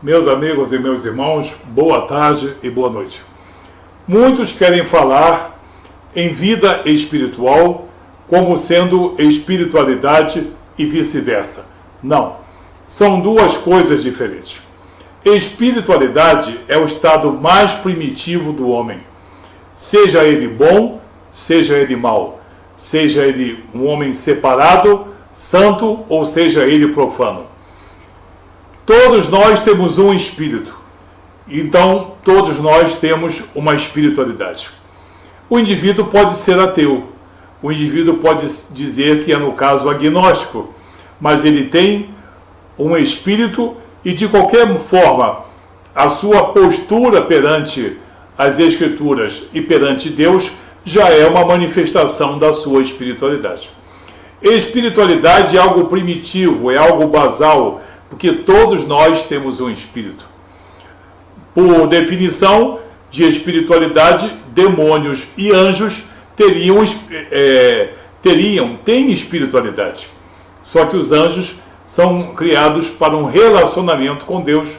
Meus amigos e meus irmãos, boa tarde e boa noite. Muitos querem falar em vida espiritual como sendo espiritualidade e vice-versa. Não, são duas coisas diferentes. Espiritualidade é o estado mais primitivo do homem, seja ele bom, seja ele mau, seja ele um homem separado, santo ou seja ele profano. Todos nós temos um espírito, então todos nós temos uma espiritualidade. O indivíduo pode ser ateu, o indivíduo pode dizer que é, no caso, agnóstico, mas ele tem um espírito e, de qualquer forma, a sua postura perante as Escrituras e perante Deus já é uma manifestação da sua espiritualidade. Espiritualidade é algo primitivo, é algo basal, porque todos nós temos um espírito. Por definição de espiritualidade, demônios e anjos têm espiritualidade. Só que os anjos são criados para um relacionamento com Deus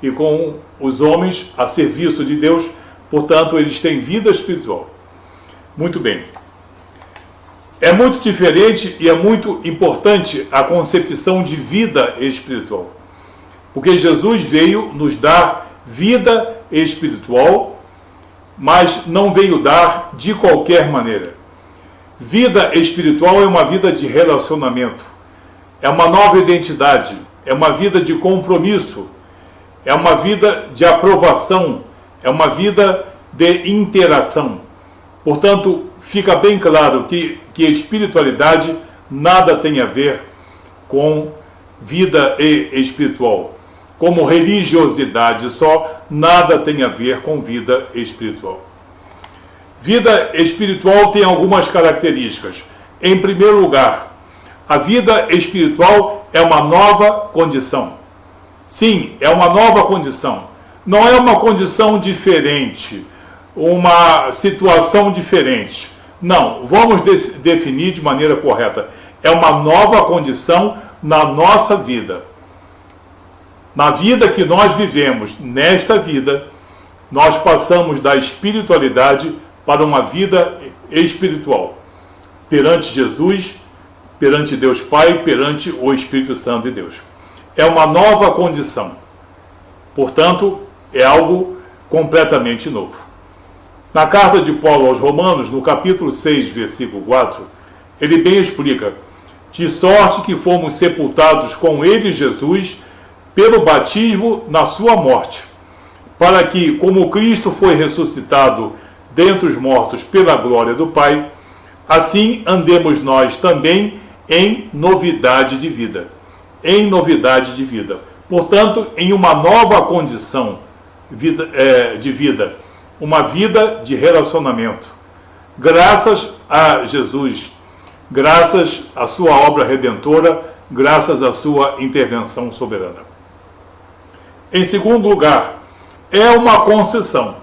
e com os homens a serviço de Deus, portanto, eles têm vida espiritual. Muito bem. É muito diferente e é muito importante a concepção de vida espiritual, porque Jesus veio nos dar vida espiritual, mas não veio dar de qualquer maneira. Vida espiritual é uma vida de relacionamento, é uma nova identidade, é uma vida de compromisso, é uma vida de aprovação, é uma vida de interação. Portanto, fica bem claro que espiritualidade nada tem a ver com vida espiritual. Como religiosidade só, nada tem a ver com vida espiritual. Vida espiritual tem algumas características. Em primeiro lugar, a vida espiritual é uma nova condição. Sim, é uma nova condição. Não é uma condição diferente, uma situação diferente. Não, vamos definir de maneira correta. É uma nova condição na nossa vida. Na vida que nós vivemos, nesta vida, nós passamos da espiritualidade para uma vida espiritual. Perante Jesus, perante Deus Pai, perante o Espírito Santo de Deus. É uma nova condição. Portanto, é algo completamente novo. Na carta de Paulo aos Romanos, no capítulo 6, versículo 4, ele bem explica: de sorte que fomos sepultados com ele, Jesus, pelo batismo na sua morte, para que, como Cristo foi ressuscitado dentre os mortos pela glória do Pai, assim andemos nós também em novidade de vida. Em novidade de vida. Portanto, em uma nova condição de vida. Uma vida de relacionamento. Graças a Jesus, graças à sua obra redentora, graças à sua intervenção soberana. Em segundo lugar, é uma concessão.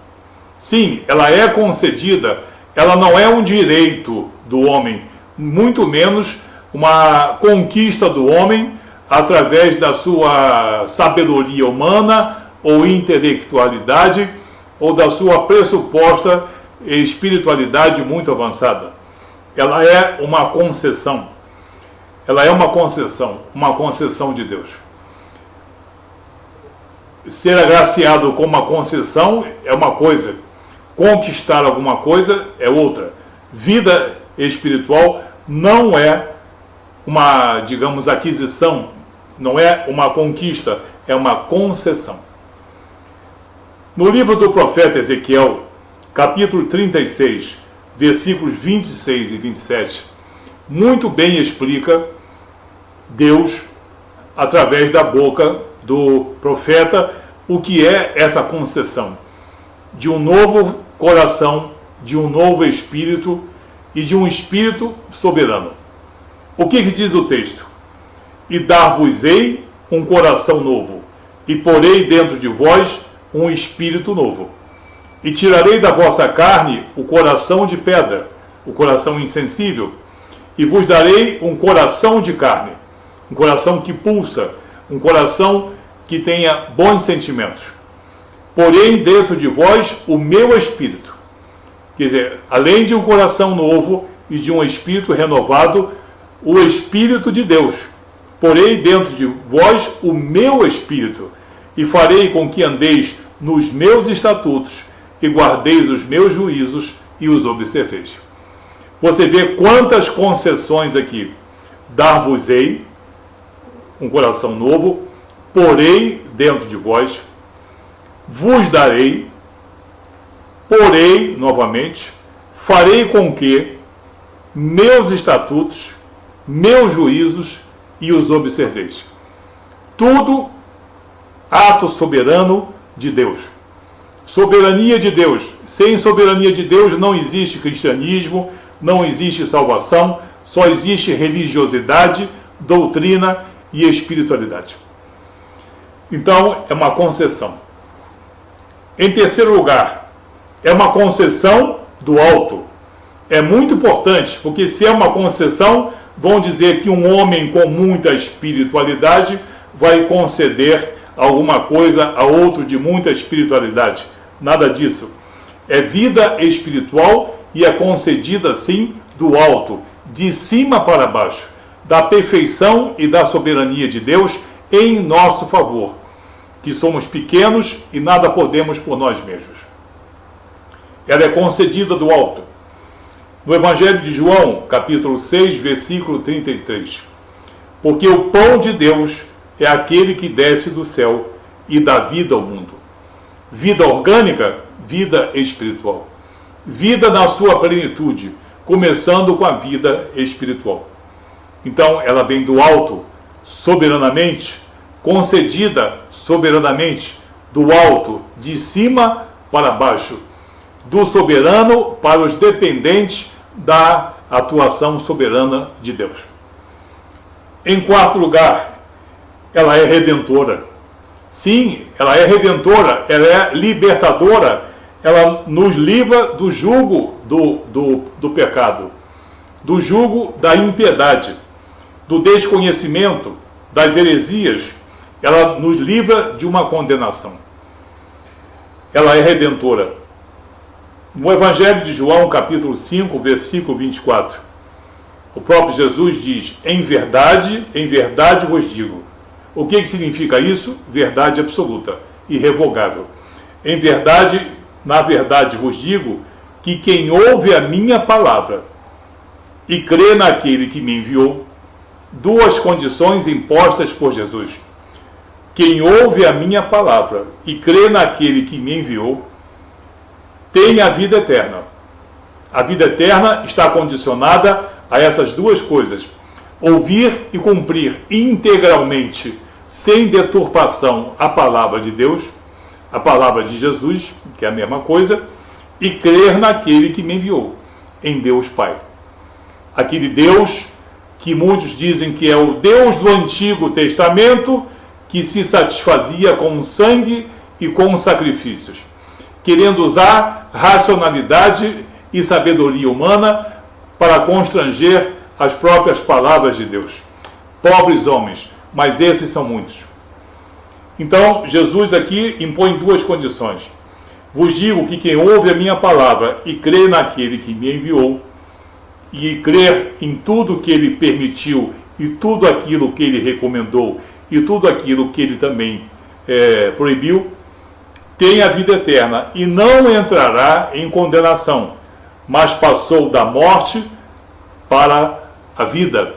Sim, ela é concedida, ela não é um direito do homem, muito menos uma conquista do homem através da sua sabedoria humana ou intelectualidade, ou da sua pressuposta espiritualidade muito avançada. Ela é uma concessão. Ela é uma concessão de Deus. Ser agraciado com uma concessão é uma coisa, conquistar alguma coisa é outra. Vida espiritual não é uma, digamos, aquisição, não é uma conquista, é uma concessão. No livro do profeta Ezequiel, capítulo 36, versículos 26 e 27, muito bem explica Deus, através da boca do profeta, o que é essa concessão de um novo coração, de um novo espírito e de um espírito soberano. O que diz o texto? E dar-vos-ei um coração novo, e porei dentro de vós um espírito novo. E tirarei da vossa carne o coração de pedra, o coração insensível, e vos darei um coração de carne, um coração que pulsa, um coração que tenha bons sentimentos. Porém, dentro de vós, o meu espírito. Quer dizer, além de um coração novo e de um espírito renovado, o Espírito de Deus. Porém, dentro de vós, o meu espírito. E farei com que andeis nos meus estatutos e guardeis os meus juízos e os observeis. Você vê quantas concessões aqui. Dar-vos-ei um coração novo, porei dentro de vós, vos darei, porei, novamente, farei com que meus estatutos, meus juízos e os observeis. Tudo ato soberano de Deus. Soberania de Deus. Sem soberania de Deus não existe cristianismo, não existe salvação, só existe religiosidade, doutrina e espiritualidade. Então, é uma concessão. Em terceiro lugar, é uma concessão do alto. É muito importante, porque se é uma concessão, vão dizer que um homem com muita espiritualidade vai conceder alguma coisa a outro de muita espiritualidade. Nada disso. É vida espiritual e é concedida, sim, do alto, de cima para baixo, da perfeição e da soberania de Deus em nosso favor, que somos pequenos e nada podemos por nós mesmos. Ela é concedida do alto. No Evangelho de João, capítulo 6, versículo 33. Porque o pão de Deus é aquele que desce do céu e dá vida ao mundo. Vida orgânica, vida espiritual. Vida na sua plenitude, começando com a vida espiritual. Então, ela vem do alto, soberanamente, concedida soberanamente, do alto, de cima para baixo, do soberano para os dependentes da atuação soberana de Deus. Em quarto lugar, ela é redentora. Sim, ela é redentora, ela é libertadora, ela nos livra do jugo do pecado, do jugo da impiedade, do desconhecimento, das heresias. Ela nos livra de uma condenação. Ela é redentora. No Evangelho de João, capítulo 5, versículo 24, o próprio Jesus diz: em verdade vos digo. O que significa isso? Verdade absoluta, irrevogável. Em verdade, na verdade vos digo, que quem ouve a minha palavra e crê naquele que me enviou, duas condições impostas por Jesus. Quem ouve a minha palavra e crê naquele que me enviou, tem a vida eterna. A vida eterna está condicionada a essas duas coisas: ouvir e cumprir integralmente, sem deturpação, a palavra de Deus, a palavra de Jesus, que é a mesma coisa, e crer naquele que me enviou, em Deus Pai. Aquele Deus que muitos dizem que é o Deus do Antigo Testamento, que se satisfazia com sangue e com sacrifícios, querendo usar racionalidade e sabedoria humana para constranger as próprias palavras de Deus. Pobres homens, mas esses são muitos. Então, Jesus aqui impõe duas condições. Vos digo que quem ouve a minha palavra e crê naquele que me enviou, e crer em tudo que ele permitiu, e tudo aquilo que ele recomendou, e tudo aquilo que ele também proibiu, tem a vida eterna e não entrará em condenação, mas passou da morte para a vida.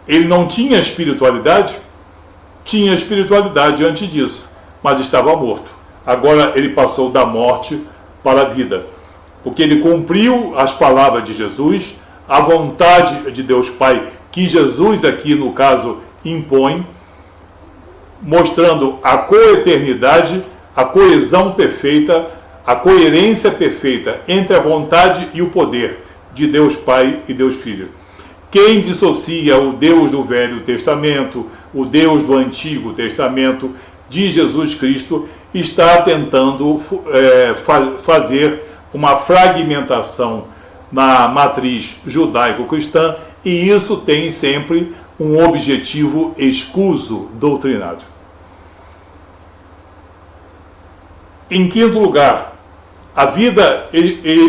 Ele não tinha espiritualidade? Tinha espiritualidade antes disso, mas estava morto. Agora ele passou da morte para a vida, porque ele cumpriu as palavras de Jesus, a vontade de Deus Pai, que Jesus aqui no caso impõe, mostrando a coeternidade, a coesão perfeita, a coerência perfeita entre a vontade e o poder de Deus Pai e Deus Filho. Quem dissocia o Deus do Velho Testamento, o Deus do Antigo Testamento, de Jesus Cristo, está tentando fazer uma fragmentação na matriz judaico-cristã, e isso tem sempre um objetivo escuso doutrinário. Em quinto lugar, a vida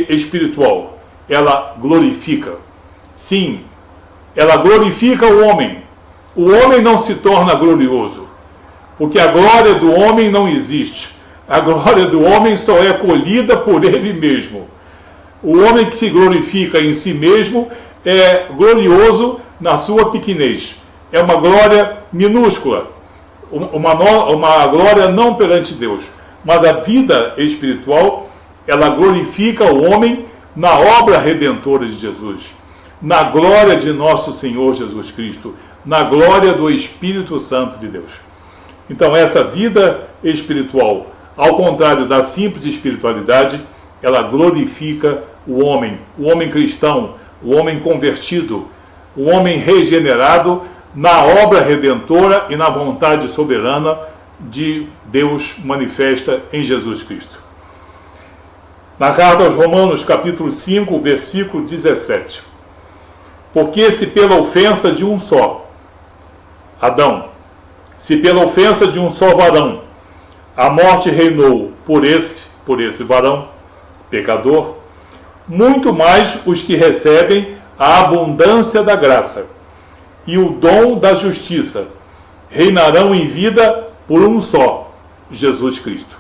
espiritual, ela glorifica. Sim, ela glorifica o homem. O homem não se torna glorioso, porque a glória do homem não existe. A glória do homem só é colhida por ele mesmo. O homem que se glorifica em si mesmo é glorioso na sua pequenez. É uma glória minúscula, uma glória não perante Deus. Mas a vida espiritual, ela glorifica o homem na obra redentora de Jesus, na glória de nosso Senhor Jesus Cristo, na glória do Espírito Santo de Deus. Então essa vida espiritual, ao contrário da simples espiritualidade, ela glorifica o homem cristão, o homem convertido, o homem regenerado na obra redentora e na vontade soberana de Deus manifesta em Jesus Cristo. Na carta aos Romanos, capítulo 5, versículo 17. Porque se pela ofensa de um só, Adão, se pela ofensa de um só varão, a morte reinou por esse varão, pecador, muito mais os que recebem a abundância da graça e o dom da justiça reinarão em vida por um só, Jesus Cristo.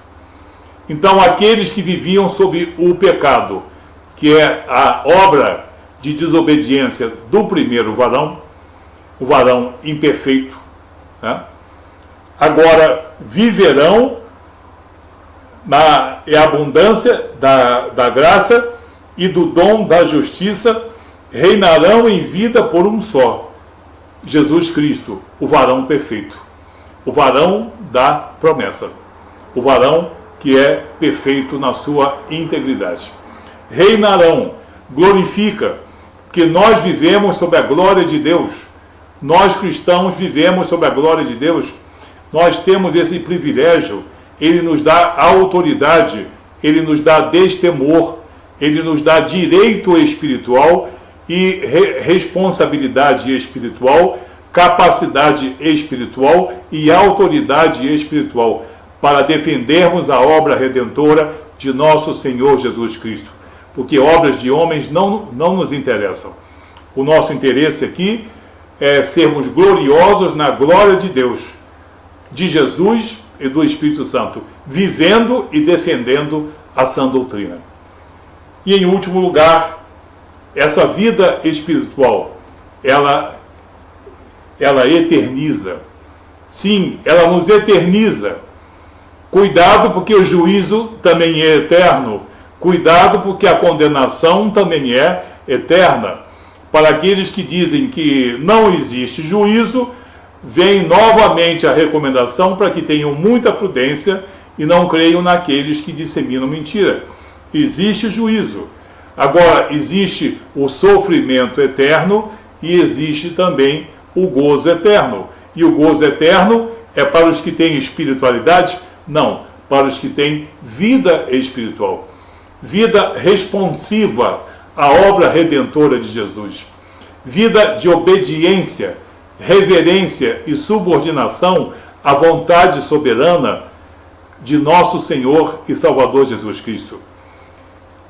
Então, aqueles que viviam sob o pecado, que é a obra de desobediência do primeiro varão, o varão imperfeito, né? Agora viverão na abundância da graça e do dom da justiça, reinarão em vida por um só, Jesus Cristo, o varão perfeito, o varão da promessa, o varão que é perfeito na sua integridade. Reinarão, glorifica, que nós vivemos sob a glória de Deus. Nós cristãos vivemos sob a glória de Deus. Nós temos esse privilégio. Ele nos dá autoridade, ele nos dá destemor, ele nos dá direito espiritual e responsabilidade espiritual, capacidade espiritual e autoridade espiritual para defendermos a obra redentora de nosso Senhor Jesus Cristo. Porque obras de homens não nos interessam. O nosso interesse aqui é sermos gloriosos na glória de Deus, de Jesus e do Espírito Santo, vivendo e defendendo a sã doutrina. E em último lugar, essa vida espiritual, ela eterniza. Sim, ela nos eterniza. Cuidado, porque o juízo também é eterno. Cuidado, porque a condenação também é eterna. Para aqueles que dizem que não existe juízo, vem novamente a recomendação para que tenham muita prudência e não creiam naqueles que disseminam mentira. Existe juízo. Agora, existe o sofrimento eterno e existe também o gozo eterno. E o gozo eterno é para os que têm espiritualidade? Não, para os que têm vida espiritual. Vida responsiva à obra redentora de Jesus. Vida de obediência, reverência e subordinação à vontade soberana de nosso Senhor e Salvador Jesus Cristo.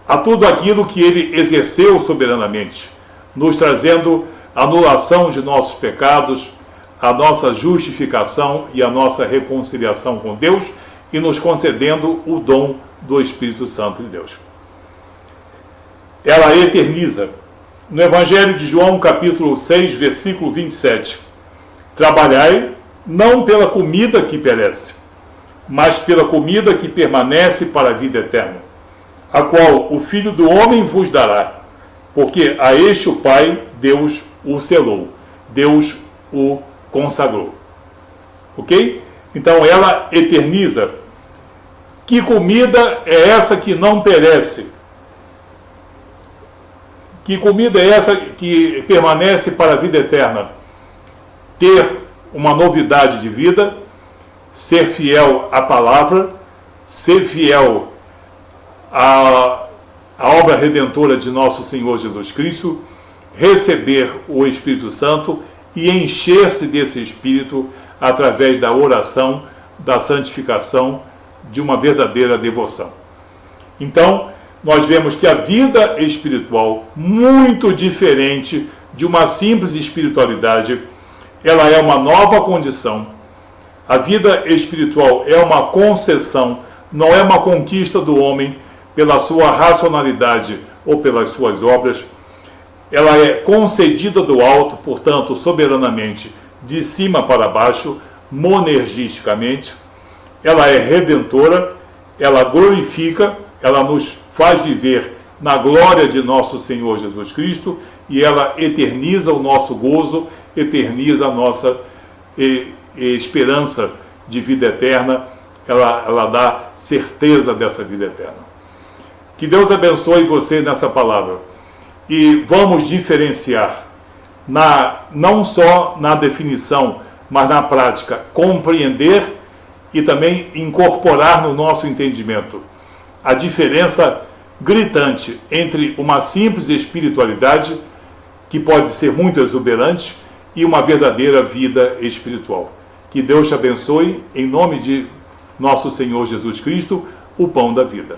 A tudo aquilo que ele exerceu soberanamente, nos trazendo a anulação de nossos pecados, a nossa justificação e a nossa reconciliação com Deus e nos concedendo o dom do Espírito Santo de Deus. Ela eterniza. No Evangelho de João, capítulo 6, versículo 27. Trabalhai não pela comida que perece, mas pela comida que permanece para a vida eterna, a qual o Filho do Homem vos dará, porque a este o Pai, Deus, o selou, Deus o consagrou. Ok? Então ela eterniza. Que comida é essa que não perece? Que comida é essa que permanece para a vida eterna? Ter uma novidade de vida, ser fiel à palavra, ser fiel à obra redentora de nosso Senhor Jesus Cristo, receber o Espírito Santo e encher-se desse Espírito através da oração, da santificação, de uma verdadeira devoção. Então, nós vemos que a vida espiritual, muito diferente de uma simples espiritualidade, ela é uma nova condição. A vida espiritual é uma concessão, não é uma conquista do homem pela sua racionalidade ou pelas suas obras. Ela é concedida do alto, portanto, soberanamente, de cima para baixo, monergisticamente. Ela é redentora, ela glorifica, ela nos faz viver na glória de nosso Senhor Jesus Cristo e ela eterniza o nosso gozo, eterniza a nossa esperança de vida eterna, ela dá certeza dessa vida eterna. Que Deus abençoe você nessa palavra. E vamos diferenciar, não só na definição, mas na prática, compreender e também incorporar no nosso entendimento a diferença gritante entre uma simples espiritualidade, que pode ser muito exuberante, e uma verdadeira vida espiritual. Que Deus te abençoe, em nome de nosso Senhor Jesus Cristo, o pão da vida.